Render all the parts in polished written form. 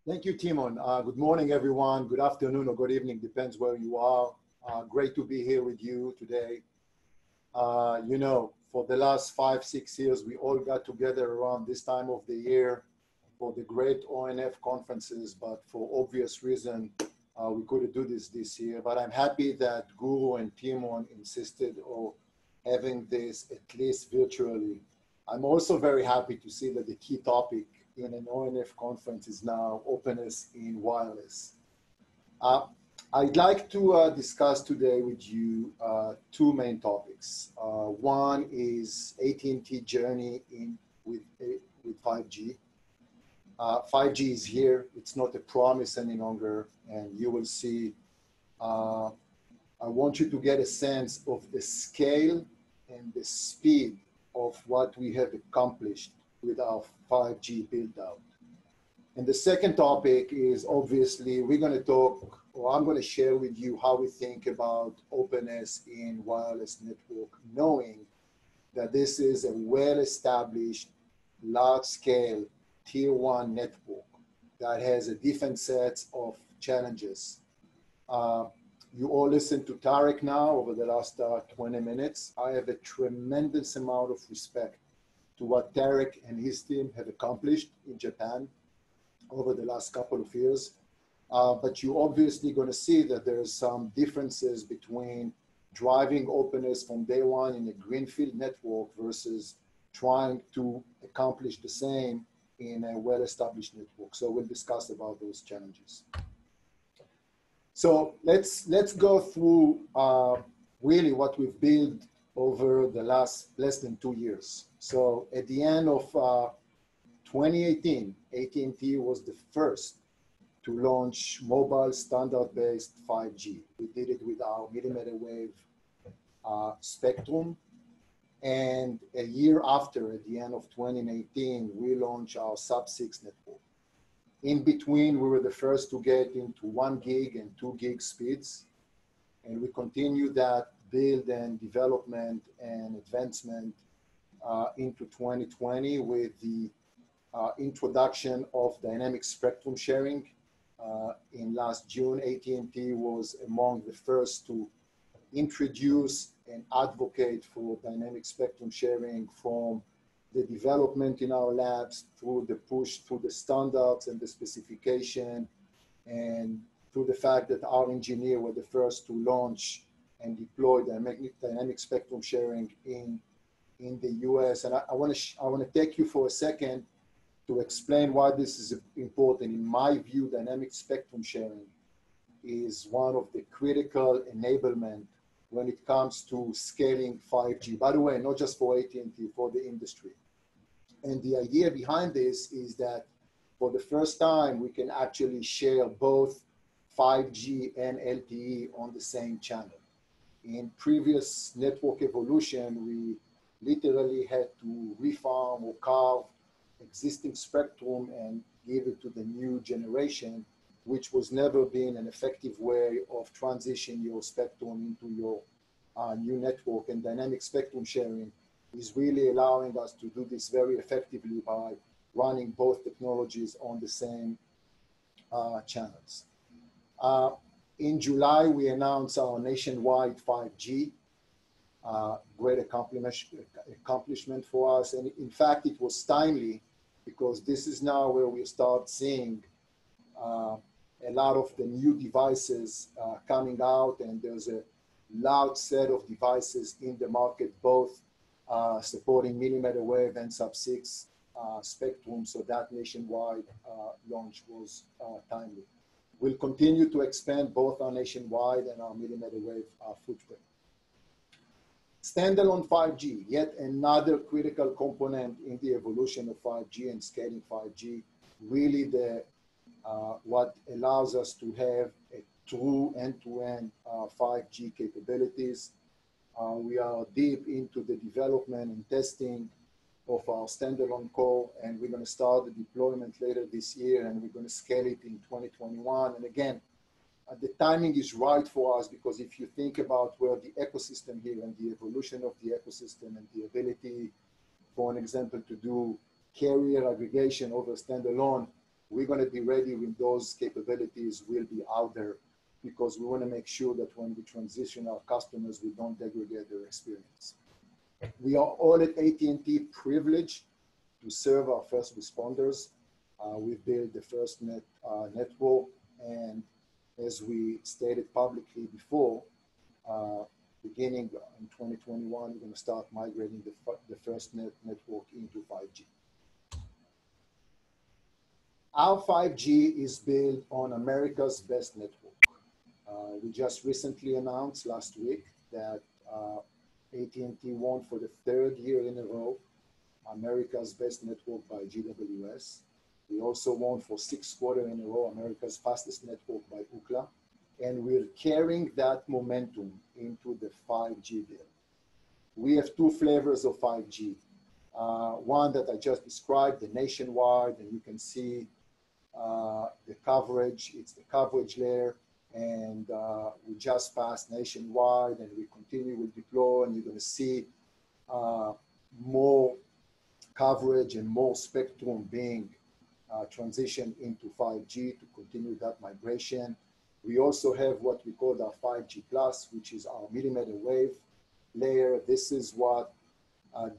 Thank you, Timon. Good morning, everyone. Good afternoon or good evening, depends where you are. Great to be here with you today. For the last 5-6 years, we all got together around this time of the year for the great ONF conferences, but for obvious reason, we couldn't do this year. But I'm happy that Guru and Timon insisted on having this at least virtually. I'm also very happy to see that the key topic in an ONF conference is now openness in wireless. I'd like to discuss today with you two main topics. One is AT&T journey with 5G. 5G is here. It's not a promise any longer, and you will see. I want you to get a sense of the scale and the speed of what we have accomplished with our 5G build out. And the second topic is obviously we're going to talk, or I'm going to share with you how we think about openness in wireless network, knowing that this is a well-established, large-scale tier one network that has a different set of challenges. You all listened to Tarek now over the last 20 minutes. I have a tremendous amount of respect to what Tarek and his team have accomplished in Japan over the last couple of years. But you're obviously going to see that there's some differences between driving openness from day one in a greenfield network versus trying to accomplish the same in a well-established network. So we'll discuss about those challenges. So let's go through really what we've built over the last less than 2 years. So at the end of 2018, AT&T was the first to launch mobile standard-based 5G. We did it with our millimeter wave spectrum. And a year after, at the end of 2018, we launched our sub-6 network. In between, we were the first to get into 1 gig and 2 gig speeds. And we continued that build and development and advancement into 2020 with the introduction of dynamic spectrum sharing. In last June, AT&T was among the first to introduce and advocate for dynamic spectrum sharing, from the development in our labs through the push through the standards and the specification, and through the fact that our engineers were the first to launch and deploy dynamic spectrum sharing in the US. And I want to take you for a second to explain why this is important. In my view, dynamic spectrum sharing is one of the critical enablement when it comes to scaling 5G. By the way, not just for AT&T, for the industry. And the idea behind this is that for the first time, we can actually share both 5G and LTE on the same channel. In previous network evolution, we literally had to refarm or carve existing spectrum and give it to the new generation, which was never been an effective way of transitioning your spectrum into your new network. And dynamic spectrum sharing is really allowing us to do this very effectively by running both technologies on the same channels. In July, we announced our nationwide 5G. Great accomplishment for us. And in fact, it was timely because this is now where we start seeing a lot of the new devices coming out, and there's a large set of devices in the market, both supporting millimeter wave and sub-6 spectrum, so that nationwide launch was timely. We'll continue to expand both our nationwide and our millimeter wave footprint. Standalone 5G, yet another critical component in the evolution of 5G and scaling 5G, really what allows us to have a true end-to-end 5G capabilities. We are deep into the development and testing of our standalone core, and we're going to start the deployment later this year, and we're going to scale it in 2021. And again, the timing is right for us, because if you think about where the ecosystem here and the evolution of the ecosystem and the ability, for an example, to do carrier aggregation over standalone, we're going to be ready with those capabilities will be out there, because we want to make sure that when we transition our customers, we don't degrade their experience. We are all at AT&T privileged to serve our first responders. We've built the first network, and as we stated publicly before, beginning in 2021, we're going to start migrating the first network into 5G. Our 5G is built on America's best network. We just recently announced last week that AT&T won for the third year in a row America's best network by GWS. We also won for 6th quarter in a row America's fastest network by Ookla. And we're carrying that momentum into the 5G build. We have two flavors of 5G. One that I just described, the nationwide, and you can see the coverage. It's the coverage layer. And we just passed nationwide, and we continue with deploy, and you're going to see more coverage and more spectrum being transitioned into 5G to continue that migration. We also have what we call our 5G Plus, which is our millimeter wave layer. This is what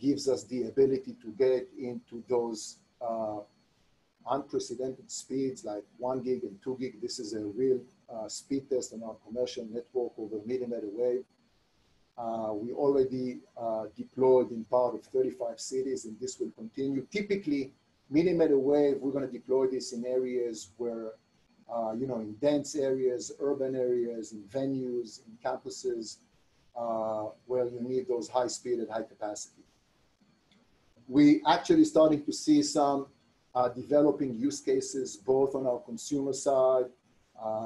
gives us the ability to get into those unprecedented speeds like 1 gig and 2 gig. This is a real speed test on our commercial network over millimeter wave. We already deployed in part of 35 cities, and this will continue. Typically, millimeter wave, we're going to deploy this in areas where, in dense areas, urban areas, in venues, in campuses, where you need those high speed and high capacity. We actually starting to see some developing use cases, both on our consumer side.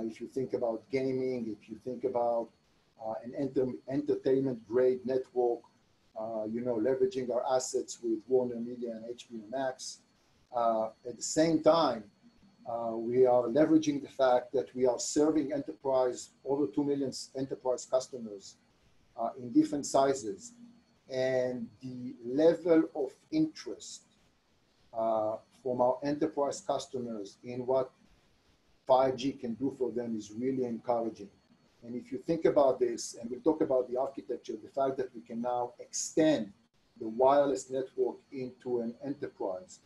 If you think about gaming, if you think about an entertainment grade network, leveraging our assets with Warner Media and HBO Max. At the same time, we are leveraging the fact that we are serving enterprise, over 2 million enterprise customers in different sizes. And the level of interest from our enterprise customers in what 5G can do for them is really encouraging. And if you think about this, and we talk about the architecture, the fact that we can now extend the wireless network into an enterprise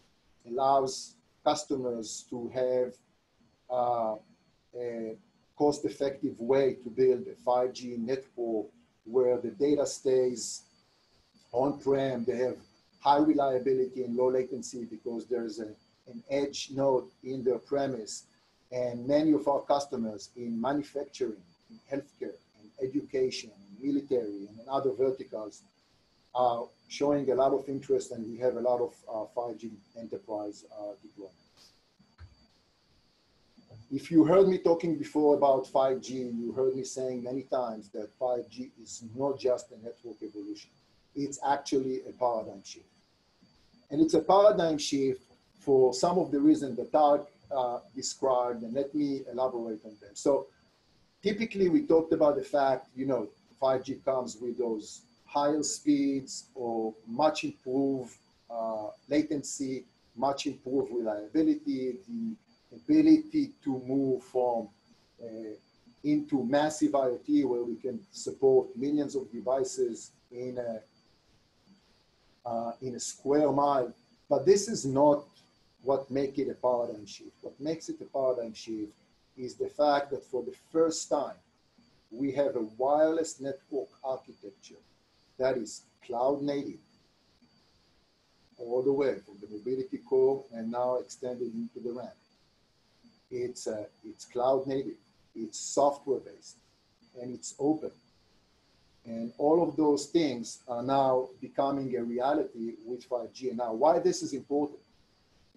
allows customers to have a cost-effective way to build a 5G network where the data stays on-prem. They have high reliability and low latency because there's an edge node in their premise. And many of our customers in manufacturing, in healthcare, in education, in military, and in other verticals are showing a lot of interest, and we have a lot of 5G enterprise deployments. If you heard me talking before about 5G, you heard me saying many times that 5G is not just a network evolution. It's actually a paradigm shift. And it's a paradigm shift for some of the reasons that Tarek described, and let me elaborate on them. So typically we talked about the fact, 5G comes with those higher speeds or much improved latency, much improved reliability, the ability to move from into massive IoT where we can support millions of devices in a square mile. But this is not what makes it a paradigm shift. What makes it a paradigm shift is the fact that for the first time, we have a wireless network architecture that is cloud native all the way from the mobility core and now extended into the RAN. It's cloud native, it's software based, and it's open. And all of those things are now becoming a reality with 5G. And now, why this is important?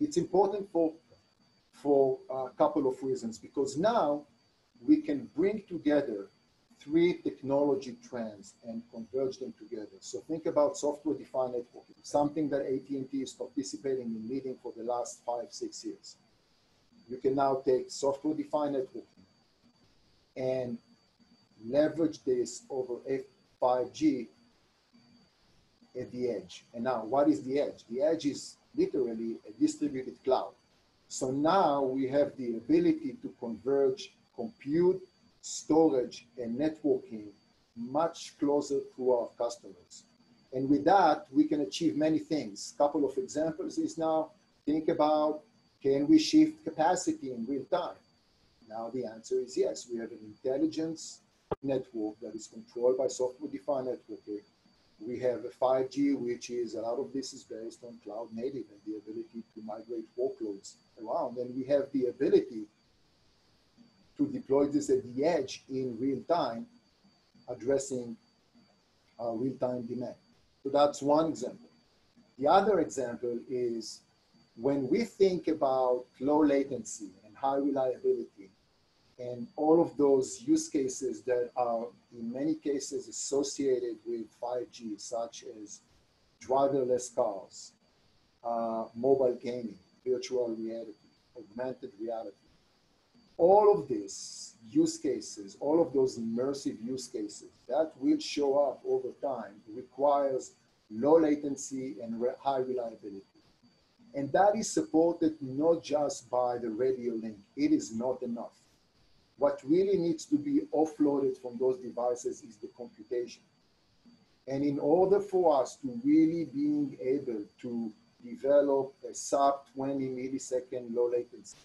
It's important for a couple of reasons, because now we can bring together 3 technology trends and converge them together. So think about software-defined networking, something that AT&T is participating in leading for the last 5-6 years. You can now take software-defined networking and leverage this over 5G at the edge. And now, what is the edge? The edge is literally a distributed cloud. So now we have the ability to converge compute, storage, and networking much closer to our customers. And with that, we can achieve many things. A couple of examples is now think about, can we shift capacity in real time? Now the answer is yes. We have an intelligence network that is controlled by software-defined networking. We have a 5G, which is, a lot of this is based on cloud native and the ability to migrate workloads around. And we have the ability to deploy this at the edge in real time, addressing real-time demand. So that's one example. The other example is when we think about low latency and high reliability and all of those use cases that are in many cases associated with 5G, such as driverless cars, mobile gaming, virtual reality, augmented reality. All of these use cases, all of those immersive use cases that will show up over time requires low latency and high reliability. And that is supported not just by the radio link. It is not enough. What really needs to be offloaded from those devices is the computation. And in order for us to really being able to develop a sub 20 millisecond low latency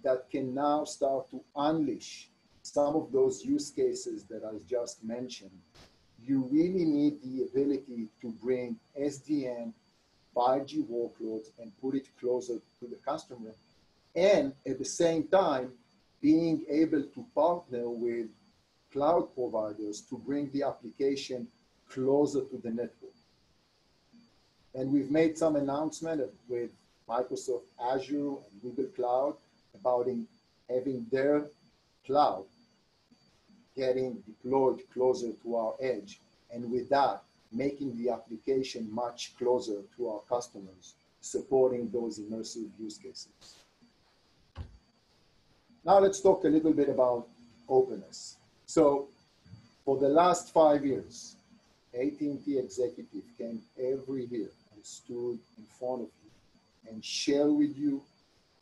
that can now start to unleash some of those use cases that I just mentioned, you really need the ability to bring SDN 5G workloads and put it closer to the customer. And at the same time, being able to partner with cloud providers to bring the application closer to the network. And we've made some announcement with Microsoft Azure and Google Cloud about having their cloud getting deployed closer to our edge. And with that, making the application much closer to our customers, supporting those immersive use cases. Now let's talk a little bit about openness. So for the last 5 years, AT&T executive came every year and stood in front of you and shared with you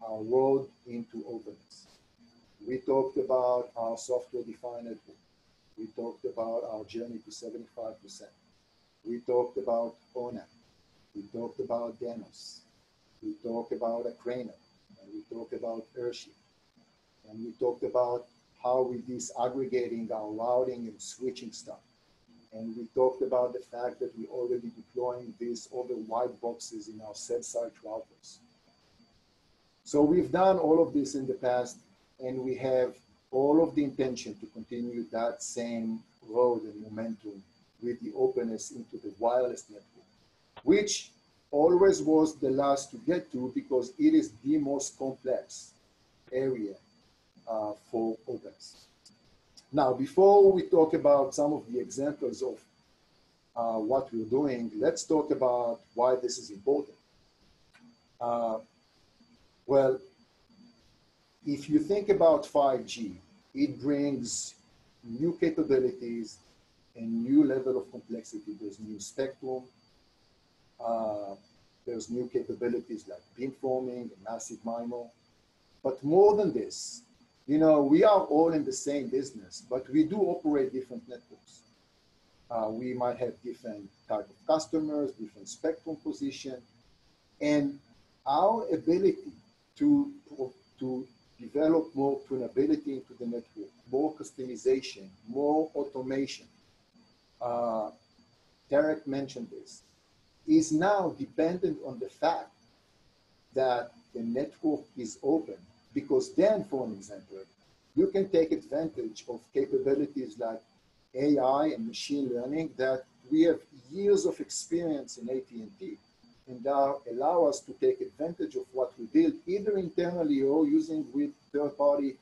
our road into openness. We talked about our software-defined network. We talked about our journey to 75%. We talked about ONAP. We talked about Denos. We talked about Akrano. And we talked about Airship. And we talked about how we disaggregating our routing and switching stuff. And we talked about the fact that we're already deploying these other white boxes in our cell-site routers. So we've done all of this in the past, and we have all of the intention to continue that same road and momentum with the openness into the wireless network, which always was the last to get to because it is the most complex area for openness. Now, before we talk about some of the examples of what we're doing, let's talk about why this is important. Well, if you think about 5G, it brings new capabilities and new level of complexity. There's new spectrum. There's new capabilities like beamforming and massive MIMO. But more than this, you know, we are all in the same business, but we do operate different networks. We might have different type of customers, different spectrum position, and our ability to develop more tunability into the network, more customization, more automation. Derek mentioned this, is now dependent on the fact that the network is open, because then, for an example, you can take advantage of capabilities like AI and machine learning that we have years of experience in AT&T, and allow us to take advantage of what we build either internally or using with third-party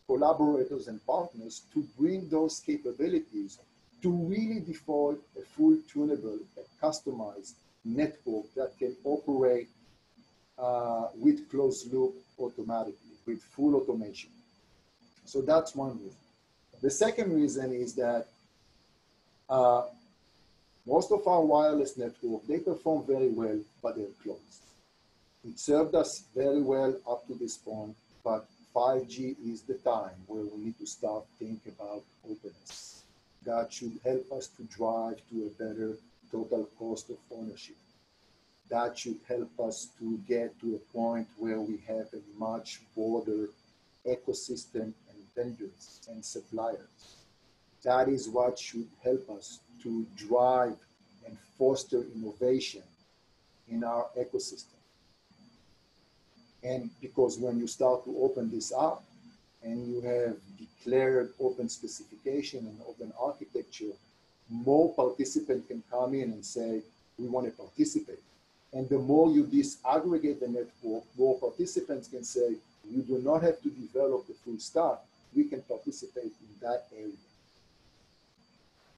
collaborators and partners to bring those capabilities to really deploy a full tunable, a customized network that can operate with closed loop automatically, with full automation. So that's one reason. The second reason is that most of our wireless network, they perform very well, but they're closed. It served us very well up to this point, but 5G is the time where we need to start thinking about openness. That should help us to drive to a better total cost of ownership. That should help us to get to a point where we have a much broader ecosystem and vendors and suppliers. That is what should help us to drive and foster innovation in our ecosystem. And because when you start to open this up and you have declared open specification and open architecture, more participants can come in and say, we want to participate. And the more you disaggregate the network, more participants can say, you do not have to develop the full stack. We can participate in that area.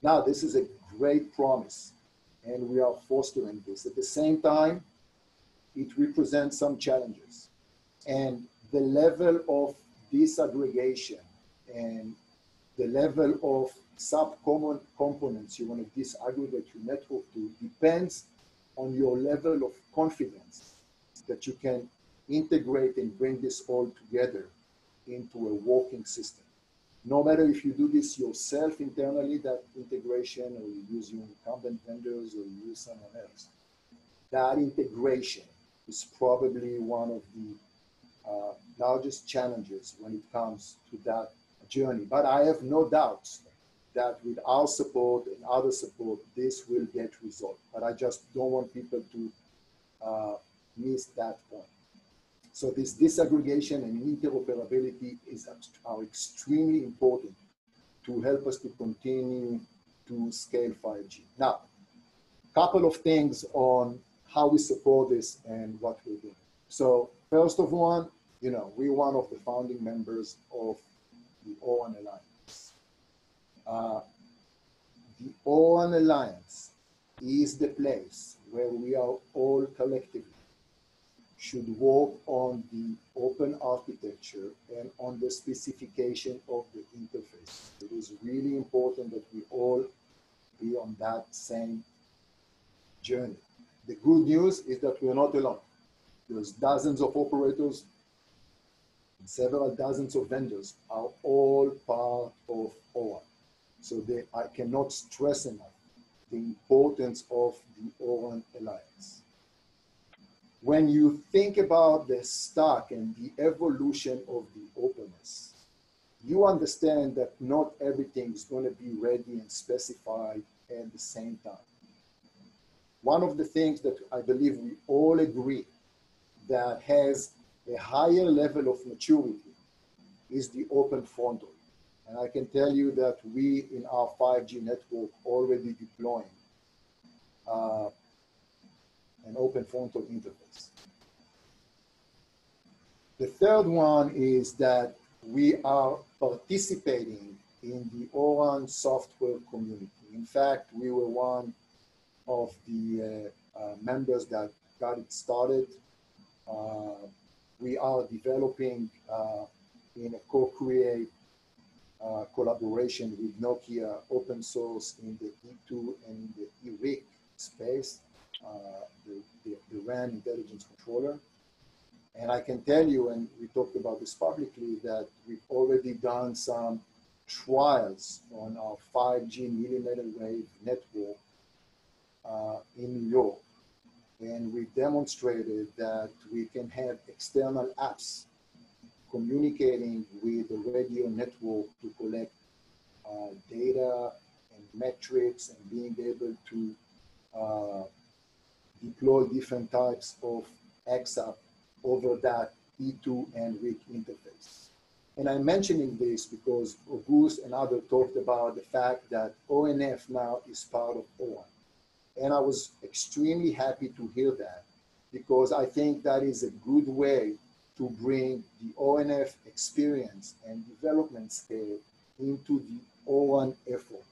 Now, this is a great promise, and we are fostering this. At the same time, it represents some challenges. And the level of disaggregation and the level of sub-common components you want to disaggregate your network to depends on your level of confidence that you can integrate and bring this all together into a working system. No matter if you do this yourself internally, that integration, or you use your incumbent vendors, or you use someone else, that integration is probably one of the largest challenges when it comes to that journey. But I have no doubts that with our support and other support, this will get resolved. But I just don't want people to miss that point. So this disaggregation and interoperability are extremely important to help us to continue to scale 5G. Now, a couple of things on how we support this and what we're doing. So first of all, we're one of the founding members of the O-RAN Alliance. The O-RAN Alliance is the place where we are all collectively should work on the open architecture and on the specification of the interface. It is really important that we all be on that same journey. The good news is that we're not alone. There's dozens of operators and several dozens of vendors are all part of O-RAN. So I cannot stress enough the importance of the O-RAN Alliance. When you think about the stack and the evolution of the openness, you understand that not everything is going to be ready and specified at the same time. One of the things that I believe we all agree that has a higher level of maturity is the open frontal. And I can tell you that we in our 5G network already deploying an open frontal interface. The third one is that we are participating in the O-RAN software community. In fact, we were one of the members that got it started. We are developing in a co-create collaboration with Nokia open source in the E2 and the eRIC space, the RAN intelligence controller. And I can tell you, and we talked about this publicly, that we've already done some trials on our 5G millimeter wave network in New York. And we demonstrated that we can have external apps communicating with the radio network to collect data and metrics and being able to deploy different types of XAP over that E2 and RIC interface. And I'm mentioning this because Auguste and others talked about the fact that ONF now is part of O-RAN. And I was extremely happy to hear that because I think that is a good way to bring the ONF experience and development scale into the O-RAN effort.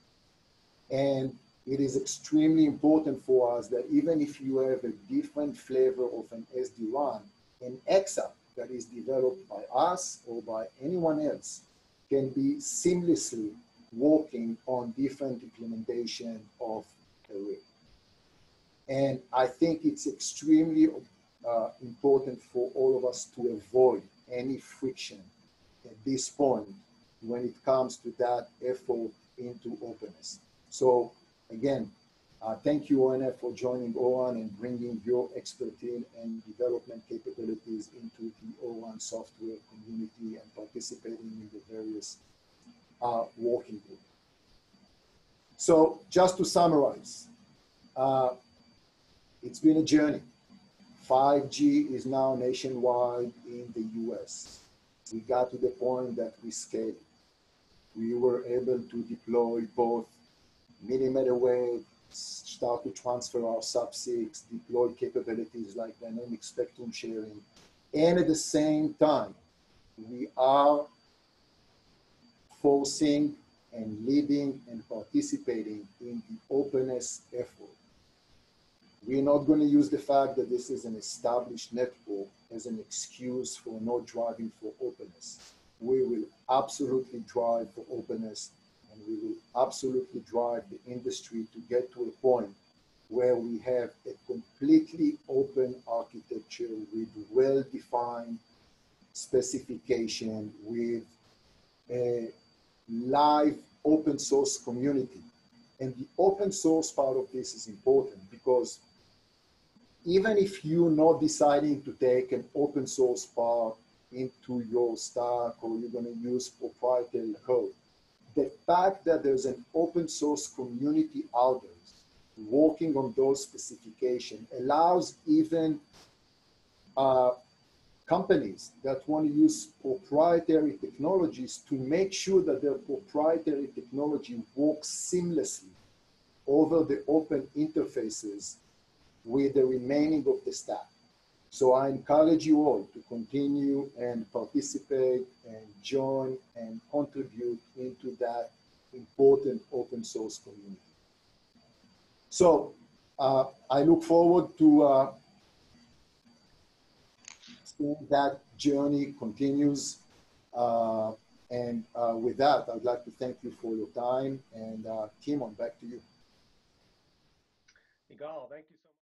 And it is extremely important for us that even if you have a different flavor of an SD-RAN, an XAP that is developed by us or by anyone else can be seamlessly working on different implementation of a RIC. And I think it's extremely important for all of us to avoid any friction at this point when it comes to that effort into openness. So again, thank you, ONF, for joining ORAN and bringing your expertise and development capabilities into the ORAN software community and participating in the various working groups. So just to summarize, it's been a journey. 5G is now nationwide in the US. We got to the point that we scaled. We were able to deploy both millimeter wave, start to transfer our sub-6, deploy capabilities like dynamic spectrum sharing. And at the same time, we are forcing and leading and participating in the openness effort. We're not going to use the fact that this is an established network as an excuse for not driving for openness. We will absolutely drive for openness, and we will absolutely drive the industry to get to a point where we have a completely open architecture with well-defined specification, with a live open source community. And the open source part of this is important because even if you're not deciding to take an open source part into your stack or you're going to use proprietary code, the fact that there's an open source community out there working on those specifications allows even companies that want to use proprietary technologies to make sure that their proprietary technology works seamlessly over the open interfaces with the remaining of the stack. So I encourage you all to continue and participate and join and contribute into that important open source community. So I look forward to seeing that journey continues. And with that, I'd like to thank you for your time. And Timon, back to you. Igal, thank you so much.